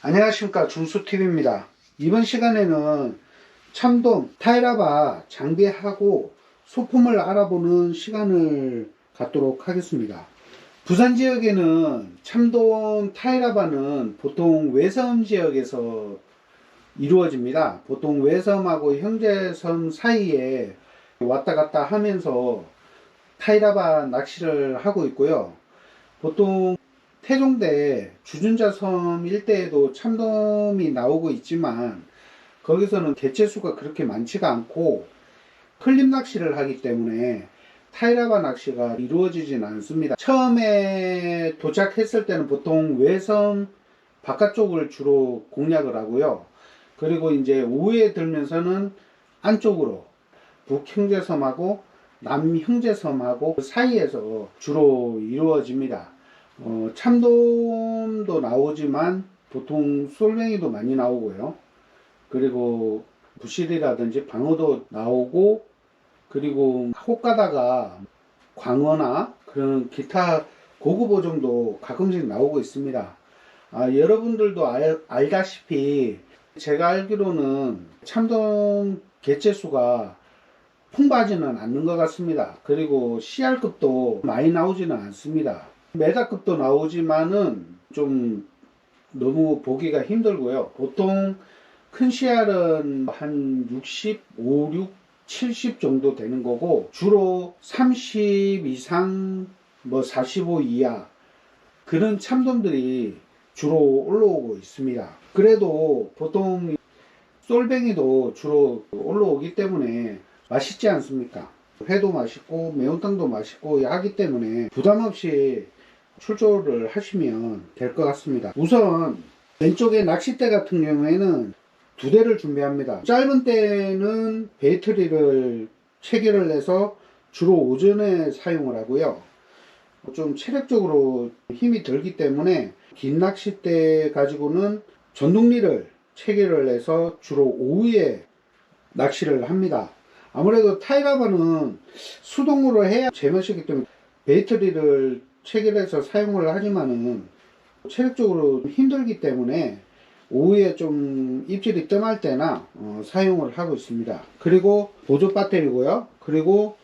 안녕하십니까, 중수TV입니다. 이번 시간에는 참돔, 타이라바 장비하고 소품을 알아보는 시간을 갖도록 하겠습니다. 부산 지역에는 참돔, 타이라바는 보통 외섬 지역에서 이루어집니다. 보통 외섬하고 형제섬 사이에 왔다 갔다 하면서 타이라바 낚시를 하고 있고요. 보통 태종대 주준자섬 일대에도 참돔이 나오고 있지만 거기서는 개체수가 그렇게 많지가 않고 클립 낚시를 하기 때문에 타이라바 낚시가 이루어지진 않습니다. 처음에 도착했을 때는 보통 외섬 바깥쪽을 주로 공략을 하고요. 그리고 이제 오후에 들면서는 안쪽으로 북형제섬하고 남형제섬하고 그 사이에서 주로 이루어집니다. 참돔도 나오지만 보통 솔뱅이도 많이 나오고요. 그리고 부실이라든지 방어도 나오고, 그리고 혹가다가 광어나 그런 기타 고급 어종도 가끔씩 나오고 있습니다. 여러분들도 알다시피 제가 알기로는 참돔 개체수가 풍부하지는 않는 것 같습니다. 그리고 CR급도 많이 나오지는 않습니다. 메다급도 나오지만은 좀 너무 보기가 힘들고요. 보통 큰 CR은 한 65, 6, 70 정도 되는 거고, 주로 30 이상, 45 이하 그런 참돔들이 주로 올라오고 있습니다. 그래도 보통 솔뱅이도 주로 올라오기 때문에 맛있지 않습니까? 회도 맛있고 매운탕도 맛있고 하기 때문에 부담없이 출조를 하시면 될 것 같습니다. 우선 왼쪽에 낚싯대 같은 경우에는 두 대를 준비합니다. 짧은 때는 배터리를 체결을 해서 주로 오전에 사용을 하고요. 좀 체력적으로 힘이 들기 때문에 긴 낚싯대 가지고는 전동리를 체결을 해서 주로 오후에 낚시를 합니다. 아무래도 타이라바는 수동으로 해야 제맛이기 때문에 배터리를 체결해서 사용을 하지만은 체력적으로 힘들기 때문에 오후에 좀 입질이 뜸할 때나 사용을 하고 있습니다. 그리고 보조 배터리고요. 그리고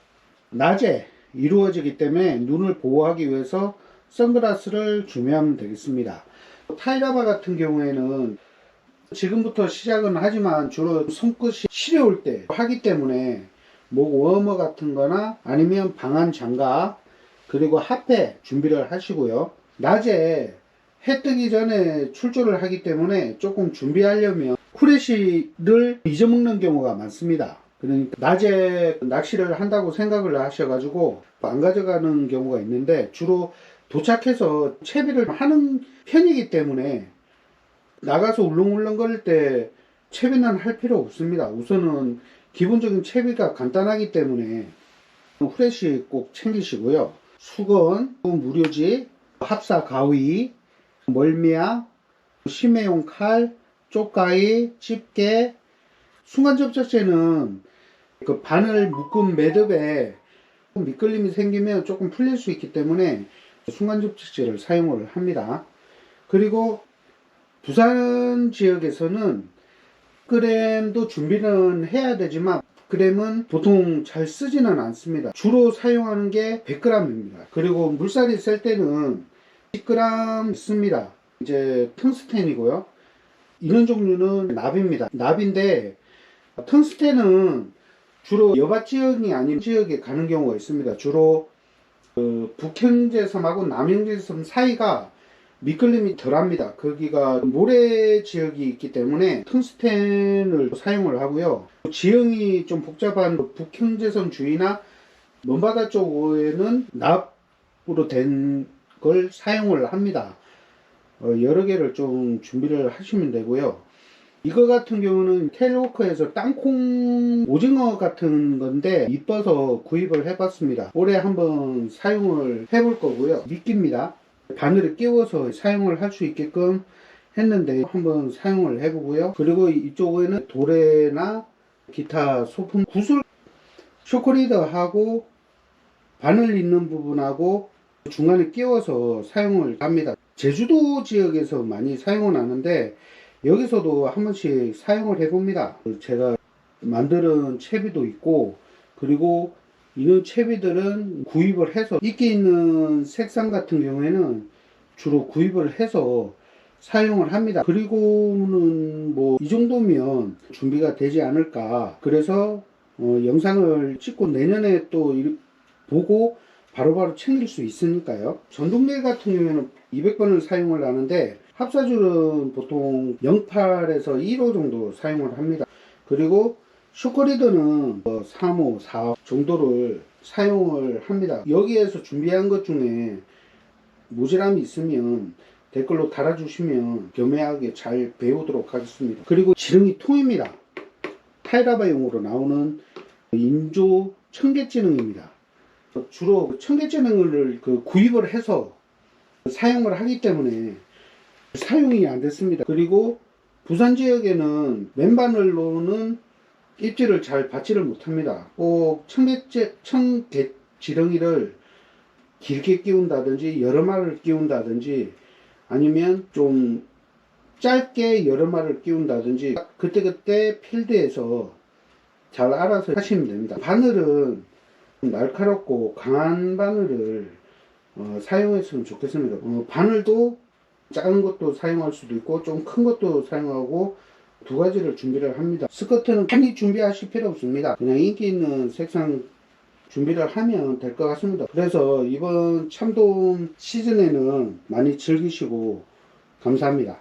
낮에 이루어지기 때문에 눈을 보호하기 위해서 선글라스를 준비하면 되겠습니다. 타이라바 같은 경우에는 지금부터 시작은 하지만 주로 손끝이 시려울 때 하기 때문에 목 워머 같은 거나 아니면 방한 장갑 그리고 핫팩 준비를 하시고요. 낮에 해 뜨기 전에 출조를 하기 때문에 조금 준비하려면 후레쉬를 잊어먹는 경우가 많습니다. 그러니까 낮에 낚시를 한다고 생각을 하셔가지고 안 가져가는 경우가 있는데, 주로 도착해서 채비를 하는 편이기 때문에 나가서 울렁울렁 거릴 때 채비는 할 필요 없습니다. 우선은 기본적인 채비가 간단하기 때문에 후레쉬 꼭 챙기시고요. 수건, 무료지, 합사 가위, 멀미약, 심해용 칼, 쪽가위, 집게, 순간접착제는 그 바늘 묶음 매듭에 미끌림이 생기면 조금 풀릴 수 있기 때문에 순간접착제를 사용을 합니다. 그리고 부산 지역에서는 그램도 준비는 해야 되지만 그램은 보통 잘 쓰지는 않습니다. 주로 사용하는 게 100g입니다. 그리고 물살이 셀 때는 10g 씁니다. 이제 텅스텐이고요. 이런 종류는 납입니다. 납인데 텅스텐은 주로 여밭 지역이 아닌 지역에 가는 경우가 있습니다. 주로 북형제섬하고 남형제섬 사이가 미끌림이 덜합니다. 거기가 모래 지역이 있기 때문에 텅스텐을 사용을 하고요. 지형이 좀 복잡한 북형제섬 주위나 먼바다 쪽에는 납으로 된 걸 사용을 합니다. 여러 개를 좀 준비를 하시면 되고요. 이거 같은 경우는 텔워크에서 땅콩 오징어 같은 건데 이뻐서 구입을 해봤습니다. 올해 한번 사용을 해볼 거고요. 미끼입니다. 바늘에 끼워서 사용을 할 수 있게끔 했는데 한번 사용을 해보고요. 그리고 이쪽에는 도래나 기타 소품 구슬 쇼크리더하고 바늘 있는 부분하고 중간에 끼워서 사용을 합니다. 제주도 지역에서 많이 사용을 하는데 여기서도 한 번씩 사용을 해 봅니다. 제가 만드는 채비도 있고, 그리고 이런 채비들은 구입을 해서 인기 있는 색상 같은 경우에는 주로 구입을 해서 사용을 합니다. 그리고는 뭐 이 정도면 준비가 되지 않을까. 그래서 영상을 찍고 내년에 또 보고 바로바로 챙길 수 있으니까요. 전동릴 같은 경우에는 200번을 사용을 하는데 합사줄은 보통 08에서 1호 정도 사용을 합니다. 그리고 쇼크리더는 3호, 4호 정도를 사용을 합니다. 여기에서 준비한 것 중에 모자람이 있으면 댓글로 달아주시면 겸허하게 잘 배우도록 하겠습니다. 그리고 지렁이 통입니다. 타이라바용으로 나오는 인조 청계지능입니다. 주로 청계지능을 구입을 해서 사용을 하기 때문에 사용이 안 됐습니다. 그리고 부산 지역에는 맨바늘로는 입질을 잘 받지를 못합니다. 꼭 청계지렁이를 길게 끼운다든지 여러 마리를 끼운다든지 아니면 좀 짧게 여러 마리를 끼운다든지 그때그때 필드에서 잘 알아서 하시면 됩니다. 바늘은 날카롭고 강한 바늘을 사용했으면 좋겠습니다. 바늘도 작은 것도 사용할 수도 있고 좀 큰 것도 사용하고 두 가지를 준비를 합니다. 스커트는 많이 준비하실 필요 없습니다. 그냥 인기 있는 색상 준비를 하면 될 것 같습니다. 그래서 이번 참돔 시즌에는 많이 즐기시고 감사합니다.